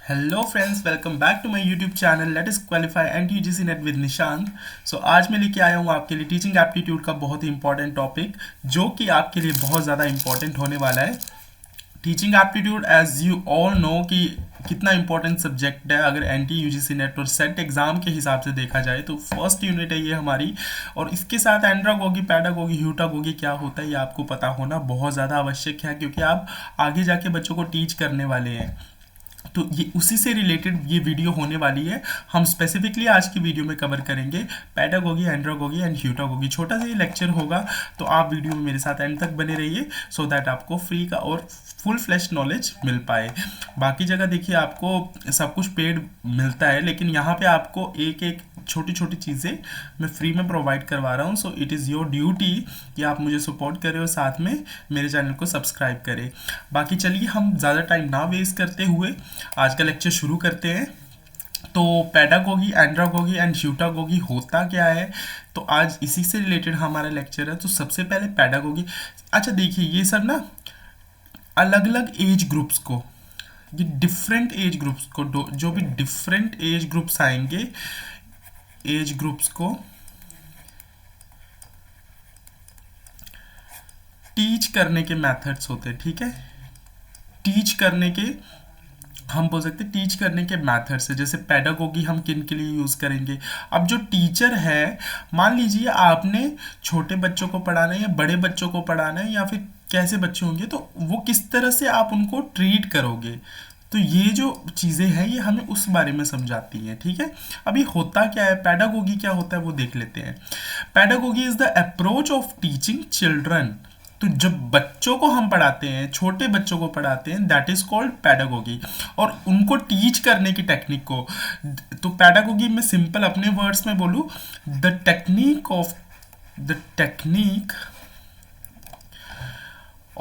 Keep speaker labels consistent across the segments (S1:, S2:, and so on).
S1: Hello friends, welcome back to my YouTube channel let us qualify and UGC NET with Nishant. आज मैं लेके आया हूँ आपके लिए टीचिंग एप्टीट्यूड का बहुत ही इंपॉर्टेंट टॉपिक, जो कि आपके लिए बहुत ज़्यादा इंपॉर्टेंट होने वाला है। Teaching aptitude as you all know कि कितना इंपॉर्टेंट सब्जेक्ट है। अगर एन टी यूजीसी नेट और सेट एग्जाम के हिसाब से देखा जाए तो फर्स्ट यूनिट है ये हमारी। और इसके साथ एंड्रागोगी, पैडागोगी, ह्यूटागोगी क्या होता है ये आपको पता होना बहुत ज़्यादा आवश्यक है, क्योंकि आप आगे जाके बच्चों को टीच करने वाले हैं। तो ये उसी से रिलेटेड ये वीडियो होने वाली है। हम स्पेसिफिकली आज की वीडियो में कवर करेंगे पैडागोगी, एंड्रागोगी एंड ह्यूटागोगी। छोटा सा ये लेक्चर होगा, तो आप वीडियो में मेरे साथ एंड तक बने रहिए सो दैट आपको फ्री का और फुल फ्लैश नॉलेज मिल पाए। बाकी जगह देखिए आपको सब कुछ पेड मिलता है, लेकिन यहाँ पे आपको एक एक छोटी छोटी चीज़ें मैं फ्री में प्रोवाइड करवा रहा हूँ। So it is your duty कि आप मुझे सपोर्ट करें और साथ में मेरे चैनल को सब्सक्राइब करें। बाकी चलिए हम ज़्यादा टाइम ना वेस्ट करते हुए आज का लेक्चर शुरू करते हैं। तो पैडागोगी, एंड्रागोगी एंड ह्यूटागोगी होता क्या है, तो आज इसी से रिलेटेड हमारा लेक्चर है। तो सबसे पहले पैडागोगी। अच्छा देखिए, ये सब ना अलग अलग एज ग्रुप्स को, ये डिफरेंट एज ग्रुप्स को, जो भी डिफरेंट एज ग्रुप्स आएंगे, एज ग्रुप्स को टीच करने के मेथड्स होते हैं। ठीक है, टीच करने के, हम बोल सकते हैं टीच करने के मेथड्स है। जैसे पैडागोगी हम किन के लिए यूज़ करेंगे। अब जो टीचर है, मान लीजिए आपने छोटे बच्चों को पढ़ाना है या बड़े बच्चों को पढ़ाना है, या फिर कैसे बच्चे होंगे, तो वो किस तरह से आप उनको ट्रीट करोगे। तो ये जो चीज़ें हैं ये हमें उस बारे में समझाती हैं। ठीक है, अभी होता क्या है, पैडागोगी क्या होता है वो देख लेते हैं। Pedagogy is the approach of teaching children. तो जब बच्चों को हम पढ़ाते हैं, छोटे बच्चों को पढ़ाते हैं, दैट इज कॉल्ड पैडागोगी। और उनको टीच करने की टेक्निक को, तो पैडागोगी में सिंपल अपने वर्ड्स में बोलूं, the technique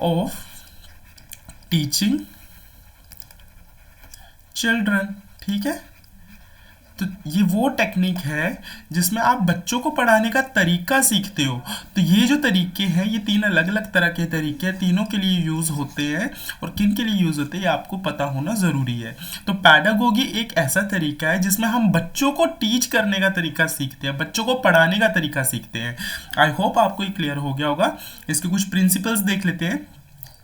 S1: of teaching children. ठीक है, तो ये वो टेक्निक है जिसमें आप बच्चों को पढ़ाने का तरीका सीखते हो। तो ये जो तरीके हैं, ये तीन अलग अलग तरह के तरीके हैं, तीनों के लिए यूज़ होते हैं। और किन के लिए यूज़ होते हैं ये आपको पता होना ज़रूरी है। तो पैडागोगी एक ऐसा तरीका है जिसमें हम बच्चों को टीच करने का तरीका सीखते हैं, बच्चों को पढ़ाने का तरीका सीखते हैं। आई होप आपको ये क्लियर हो गया होगा। इसके कुछ प्रिंसिपल्स देख लेते हैं।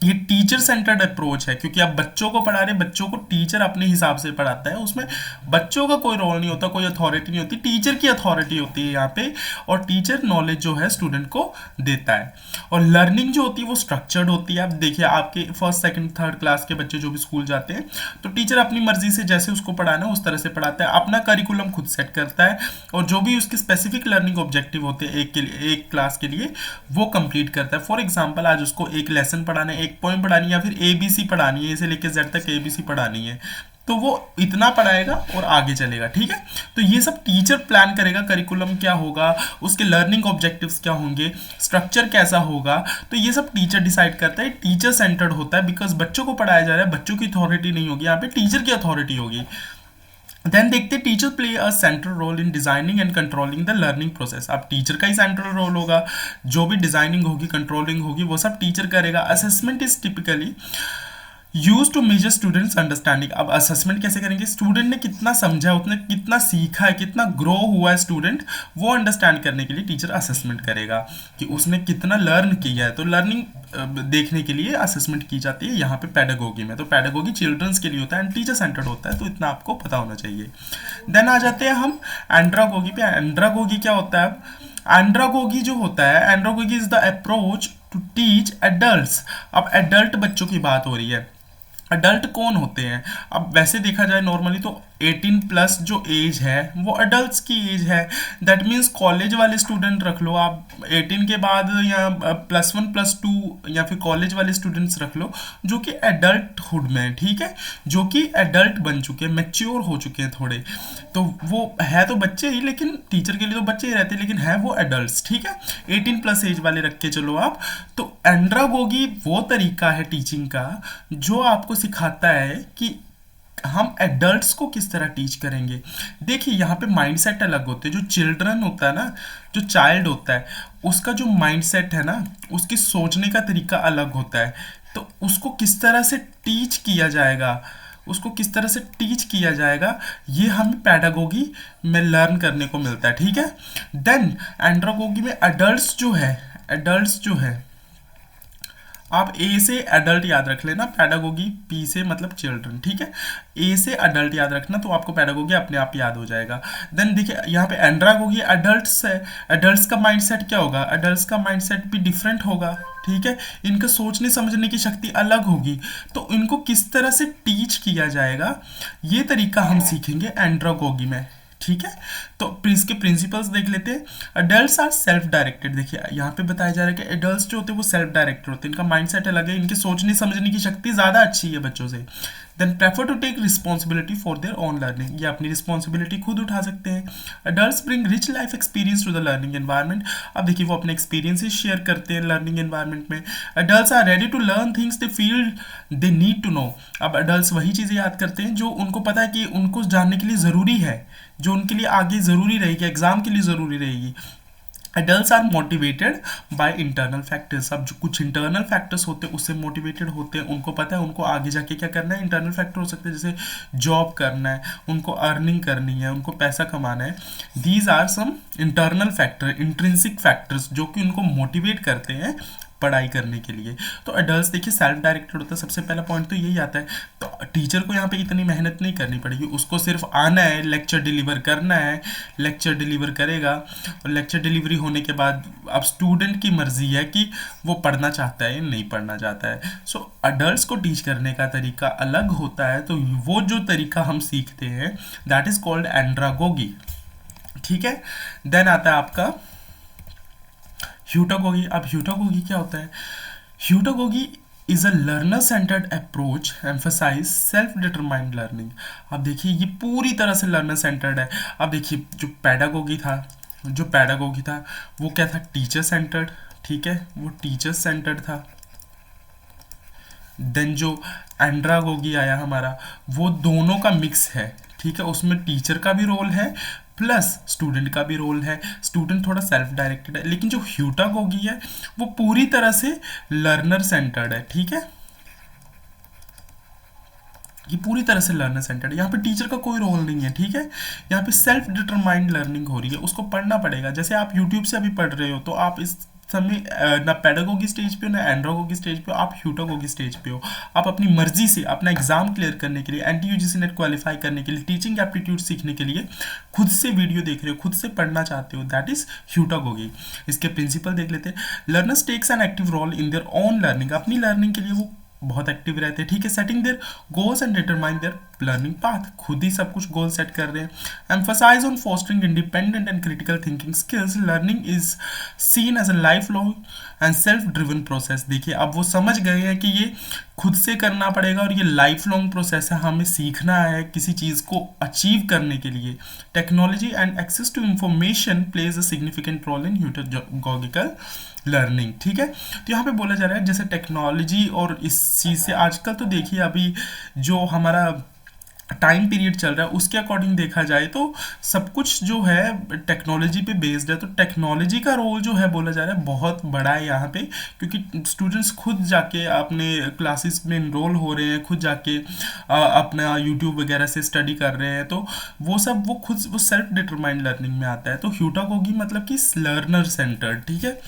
S1: ये टीचर सेंटर्ड अप्रोच है, क्योंकि आप बच्चों को पढ़ा रहे, बच्चों को टीचर अपने हिसाब से पढ़ाता है, उसमें बच्चों का कोई रोल नहीं होता, कोई अथॉरिटी नहीं होती, टीचर की अथॉरिटी होती है यहाँ पे। और टीचर नॉलेज जो है स्टूडेंट को देता है। और लर्निंग जो होती है वो स्ट्रक्चर्ड होती है। आप देखिए, आपके फर्स्ट सेकंड थर्ड क्लास के बच्चे जो भी स्कूल जाते हैं, तो टीचर अपनी मर्जी से जैसे उसको पढ़ाना है उस तरह से पढ़ाता है, अपना करिकुलम खुद सेट करता है, और जो भी उसके स्पेसिफिक लर्निंग ऑब्जेक्टिव होते हैं एक क्लास के लिए, वो कंप्लीट करता है। फॉर एग्जाम्पल, आज उसको एक लेसन पढ़ाना है, एक पोएम पढ़ानी है, या फिर एबीसी पढ़ानी है, इसे लेके जेड तक एबीसी पढ़ानी है, तो वो इतना पढ़ाएगा और आगे चलेगा। ठीक है, तो ये सब टीचर प्लान करेगा, करिकुलम क्या होगा, उसके लर्निंग ऑब्जेक्टिव्स क्या होंगे, स्ट्रक्चर कैसा होगा, तो ये सब टीचर डिसाइड करता है। टीचर सेंटर्ड होता है, बिकॉज बच्चों को पढ़ाया जा रहा है, बच्चों की अथॉरिटी नहीं होगी यहाँ पे, टीचर की अथॉरिटी होगी। देन देखते, teacher play a central role in designing and controlling the learning process. अब टीचर का ही सेंट्रल रोल होगा, जो भी डिजाइनिंग होगी, कंट्रोलिंग होगी, वो सब टीचर करेगा। Assessment is typically use to measure students understanding. अब असेसमेंट कैसे करेंगे, स्टूडेंट ने कितना समझा है, उसने कितना सीखा है, कितना ग्रो हुआ है स्टूडेंट, वो अंडरस्टैंड करने के लिए टीचर असेसमेंट करेगा कि उसने कितना लर्न किया है। तो लर्निंग देखने के लिए असेसमेंट की जाती है यहाँ पे पैडागोगी में। तो पैडागोगी चिल्ड्रंस के लिए होता है एंड टीचर सेंटर्ड होता है, तो इतना आपको पता होना चाहिए। देन आ जाते हैं हम एंड्रागोगी पे। एंड्रागोगी क्या होता है। एंड्रागोगी जो होता है, andragogy is the approach to teach adults. अब एडल्ट बच्चों की बात हो रही है। अडल्ट कौन होते हैं, अब वैसे देखा जाए नॉर्मली तो 18 प्लस जो एज है वो अडल्ट्स की एज है। दैट मीन्स कॉलेज वाले स्टूडेंट रख लो आप 18 के बाद, या +1 +2, या फिर कॉलेज वाले स्टूडेंट्स रख लो जो कि एडल्टहुड में है। ठीक है, जो कि एडल्ट बन चुके हैं, मैच्योर हो चुके हैं थोड़े, तो वो है तो बच्चे ही, लेकिन टीचर के लिए तो बच्चे ही रहते हैं, लेकिन है वो एडल्ट। ठीक है, 18 प्लस एज वाले रख के चलो आप। तो एंड्रागोगी वो तरीका है टीचिंग का जो आपको सिखाता है कि हम एडल्ट्स को किस तरह टीच करेंगे। देखिए, यहाँ पे माइंडसेट अलग होते हैं। जो चिल्ड्रन होता है ना, जो चाइल्ड होता है, उसका जो माइंडसेट है ना, उसकी सोचने का तरीका अलग होता है। तो उसको किस तरह से टीच किया जाएगा, उसको किस तरह से टीच किया जाएगा, ये हमें पैडागोगी में लर्न करने को मिलता है, ठीक है। देन एंड्रागोगी में एडल्ट्स जो है आप ए से एडल्ट याद रख लेना, पैडागोगी पी से मतलब चिल्ड्रन, ठीक है। ए से एडल्ट याद रखना तो आपको पैडागोगी अपने आप याद हो जाएगा। देन देखिए यहाँ पे एंड्रागोगी एडल्ट्स है, एडल्ट्स का माइंडसेट क्या होगा, एडल्ट्स का माइंडसेट भी डिफरेंट होगा, ठीक है। इनका सोचने समझने की शक्ति अलग होगी, तो इनको किस तरह से टीच किया जाएगा ये तरीका हम सीखेंगे एंड्रागोगी में, ठीक है। तो इसके प्रिंसिपल्स देख लेते हैं। अडल्ट्स आर सेल्फ डायरेक्टेड, देखिए यहाँ पे बताया जा रहा है कि एडल्ट्स जो होते हैं वो सेल्फ डायरेक्टेड होते हैं, इनका माइंडसेट अलग है, इनकी सोचने समझने की शक्ति ज़्यादा अच्छी है बच्चों से। Then prefer to take responsibility for their own learning, ये अपनी रिस्पॉन्सिबिलिटी खुद उठा सकते हैं। Adults bring rich life experience to the learning environment, अब देखिए वो अपने एक्सपीरियंसेस शेयर करते हैं लर्निंग एनवायरनमेंट में। Adults are ready to learn things they feel they need to know, अब अडल्ट्स वही चीज़ें याद करते हैं जो उनको पता है कि उनको जानने के लिए ज़रूरी है, जो उनके लिए आगे ज़रूरी रहेगी, एग्जाम के लिए ज़रूरी रहेगी। Adults are motivated by internal factors, अब जो कुछ इंटरनल फैक्टर्स होते हैं उससे मोटिवेटेड होते हैं, उनको पता है उनको आगे जाके क्या करना है। इंटरनल फैक्टर हो सकते हैं जैसे जॉब करना है, उनको अर्निंग करनी है, उनको पैसा कमाना है। These are some internal factor, intrinsic factors जो कि उनको मोटिवेट करते हैं पढ़ाई करने के लिए। तो एडल्ट्स देखिए सेल्फ डायरेक्टेड होता है, सबसे पहला पॉइंट तो यही आता है। तो टीचर को यहाँ पे इतनी मेहनत नहीं करनी पड़ेगी, उसको सिर्फ आना है, लेक्चर डिलीवर करना है, लेक्चर डिलीवर करेगा और लेक्चर डिलीवरी होने के बाद अब स्टूडेंट की मर्जी है कि वो पढ़ना चाहता है या नहीं पढ़ना चाहता है। सो एडल्ट्स को टीच करने का तरीका अलग होता है, तो वो जो तरीका हम सीखते हैं दैट इज कॉल्ड एंड्रागोगी, ठीक है। देन आता है आपका ह्यूटागोगी। अब ह्यूटागोगी क्या होता है, heutagogy is a learner centred approach emphasise self determined learning. अब देखिए ये पूरी तरह से लर्नर सेंटर्ड है। अब देखिए जो पैडागोगी था वो क्या था, टीचर सेंटर्ड, ठीक है, वो टीचर सेंटर्ड था। देन जो एंड्रागोगी आया हमारा वो दोनों का मिक्स है, ठीक है, उसमें टीचर का भी रोल है प्लस स्टूडेंट का भी रोल है, स्टूडेंट थोड़ा सेल्फ डायरेक्टेड है। लेकिन जो ह्यूटागोगी है वो पूरी तरह से लर्नर सेंटर्ड है, ठीक है, ये पूरी तरह से लर्नर सेंटर्ड है, यहाँ पे टीचर का कोई रोल नहीं है, ठीक है। यहाँ पे सेल्फ डिटरमाइंड लर्निंग हो रही है, उसको पढ़ना पड़ेगा। जैसे आप यूट्यूब से अभी पढ़ रहे हो तो आप इस समय ना पैडागोगी स्टेज पे हो ना एंड्रागोगी स्टेज पे हो, आप ह्यूटागोगी स्टेज पे हो। आप अपनी मर्जी से अपना एग्जाम क्लियर करने के लिए, एंटी यूजीसी नेट क्वालिफाई करने के लिए, टीचिंग एप्टीट्यूड सीखने के लिए खुद से वीडियो देख रहे हो, खुद से पढ़ना चाहते हो, दैट इज ह्यूटागोगी। इसके प्रिंसिपल देख लेते हैं। Learners takes an active role in their own learning, अपनी लर्निंग के लिए वो बहुत एक्टिव रहते हैं, ठीक है। Setting their goals and determine their learning path, खुद ही सब कुछ गोल सेट कर रहे हैं। Emphasize on fostering independent and critical thinking skills, learning is seen as a life long and self driven process. देखिए अब वो समझ गए हैं कि ये खुद से करना पड़ेगा और ये लाइफ लॉन्ग प्रोसेस है, हमें सीखना है किसी चीज़ को अचीव करने के लिए। Technology and access to information plays a significant role in heutagogical learning, ठीक है। तो यहाँ पे बोला जा रहा है जैसे टेक्नोलॉजी और इस चीज़ से आजकल तो देखिए अभी जो हमारा टाइम पीरियड चल रहा है उसके अकॉर्डिंग देखा जाए तो सब कुछ जो है टेक्नोलॉजी पे बेस्ड है। तो टेक्नोलॉजी का रोल जो है बोला जा रहा है बहुत बड़ा है यहाँ पे, क्योंकि स्टूडेंट्स खुद जाके अपने क्लासेस में इनरोल हो रहे हैं, खुद जाके अपना यूट्यूब वगैरह से स्टडी कर रहे हैं, तो वो सब वो सेल्फ डिटरमाइंड लर्निंग में आता है। तो ह्यूटागोगी मतलब कि लर्नर सेंटर्ड, ठीक है।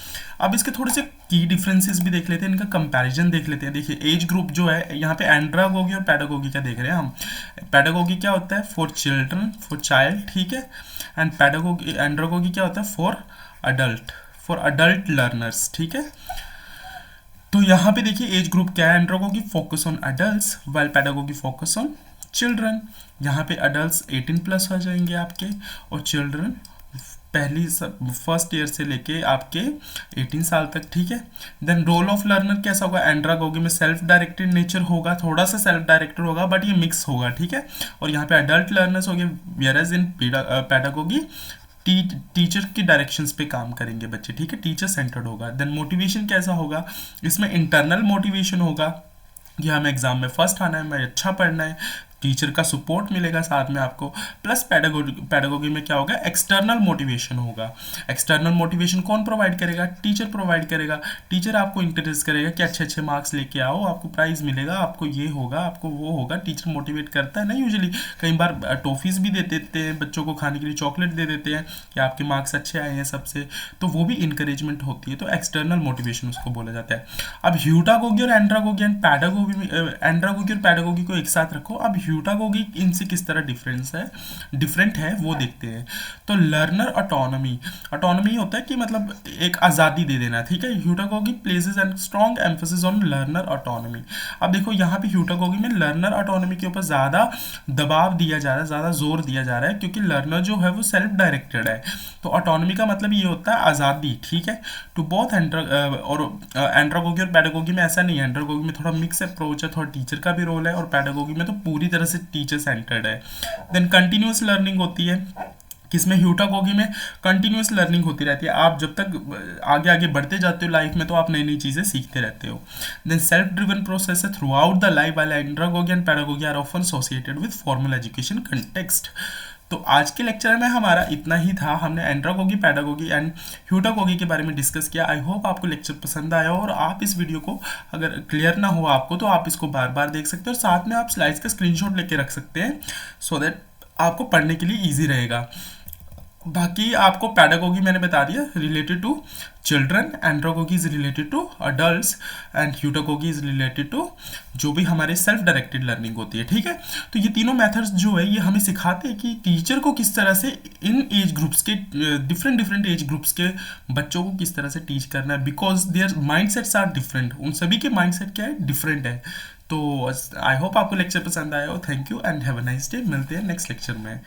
S1: अब इसके थोड़े से की डिफरेंसेस भी देख लेते हैं, इनका कंपैरिजन देख लेते हैं। देखिए एज ग्रुप जो है यहाँ पे एंड्रागोगी और पैडागोगी का देख रहे हैं हम। पैडागोगी क्या होता है, फॉर चिल्ड्रन, फॉर चाइल्ड, ठीक है। एंड पैडागोगी एंड्रागोगी क्या होता है, फॉर अडल्ट लर्नर्स, ठीक है। तो यहाँ पे देखिए एज ग्रुप क्या है, andragogy focus on adults while pedagogy focus on children. यहाँ पे अडल्ट्स 18 प्लस हो जाएंगे आपके और चिल्ड्रन फर्स्ट ईयर से लेके आपके 18 साल तक, ठीक है। देन रोल ऑफ लर्नर कैसा होगा, एंड्रागोगी में सेल्फ डायरेक्टेड नेचर होगा, थोड़ा सा सेल्फ डायरेक्टेड होगा बट ये मिक्स होगा, ठीक है। और यहाँ पे अडल्ट लर्नर्स होंगे, वेयरएज इन पैडागोगी टीचर की डायरेक्शंस पे काम करेंगे बच्चे, ठीक है, टीचर सेंटर्ड होगा। देन मोटिवेशन कैसा होगा, इसमें इंटरनल मोटिवेशन होगा कि हमें एग्जाम में फर्स्ट आना है, हमें अच्छा पढ़ना है, टीचर का सपोर्ट मिलेगा साथ में आपको, प्लस पैडागोगी पैडागोगी में क्या होगा, एक्सटर्नल मोटिवेशन होगा। एक्सटर्नल मोटिवेशन कौन प्रोवाइड करेगा, टीचर प्रोवाइड करेगा। टीचर आपको इंकरेज करेगा कि अच्छे अच्छे मार्क्स लेके आओ, आपको प्राइज मिलेगा, आपको ये होगा, आपको वो होगा। टीचर मोटिवेट करता है ना यूजुअली, कई बार टॉफीज भी दे देते हैं बच्चों को खाने के लिए, चॉकलेट दे देते हैं कि आपके मार्क्स अच्छे आए हैं सबसे, तो वो भी इंकरेजमेंट होती है। तो एक्सटर्नल मोटिवेशन उसको बोला जाता है। अब ह्यूटागोगी और एंड्रागोगी एंड पैडागोगी में, एंड्रागोगी और पैडागोगी को एक साथ रखो। अब ह्यूटागोगी इनसे किस तरह डिफरेंट है वो देखते हैं। तो लर्नर ऑटोनॉमी, ऑटोनॉमी होता है कि मतलब एक आज़ादी दे देना, ठीक है। Heutagogy places and strong emphasis on learner autonomy. अब देखो यहाँ पे ह्यूटागोगी में लर्नर ऑटोनॉमी के ऊपर ज़्यादा दबाव दिया जा रहा है, ज़्यादा जोर दिया जा रहा है, क्योंकि लर्नर जो है वो सेल्फ डायरेक्टेड है। तो ऑटोनॉमी का मतलब ये होता है आज़ादी, ठीक है। टू बोथ और एंड्रागोगी और पैडागोगी में ऐसा नहीं है। एंड्रागोगी में थोड़ा मिक्स अप्रोच है, थोड़ा टीचर का भी रोल है, और पैडागोगी में तो पूरी तरह से टीचर सेंटर्ड है। देन कंटिन्यूस लर्निंग होती है, किसमें, ह्यूटागोगी में कंटिन्यूस लर्निंग होती रहती है। आप जब तक आगे आगे बढ़ते जाते हो लाइफ में, तो आप नई नई चीज़ें सीखते रहते हो। देन सेल्फ ड्रिवन प्रोसेस है throughout the life, while andragogy and pedagogy are often associated with formal education context. तो आज के लेक्चर में हमारा इतना ही था। हमने एंड्रागोगी, पैडागोगी एंड ह्यूटागोगी के बारे में डिस्कस किया। आई होप आपको लेक्चर पसंद आया हो, और आप इस वीडियो को अगर क्लियर ना हो आपको, तो आप इसको बार बार देख सकते हो, और साथ में आप स्लाइड्स का स्क्रीनशॉट लेके रख सकते हैं, सो दैट आपको पढ़ने के लिए ईजी रहेगा। बाकी आपको पैडागोगी मैंने बता दिया related to children, andragogy is related to adults, and heutagogy is related to जो भी हमारे सेल्फ डायरेक्टेड लर्निंग होती है, ठीक है। तो ये तीनों मेथड्स जो है ये हमें सिखाते हैं कि टीचर को किस तरह से इन एज ग्रुप्स के, डिफरेंट डिफरेंट एज ग्रुप्स के बच्चों को किस तरह से टीच करना है, because their mind sets are different. उन सभी के माइंड सेट क्या है, डिफरेंट है। तो आई होप आपको लेक्चर पसंद आया हो। Thank you and have a nice day. मिलते हैं नेक्स्ट लेक्चर में।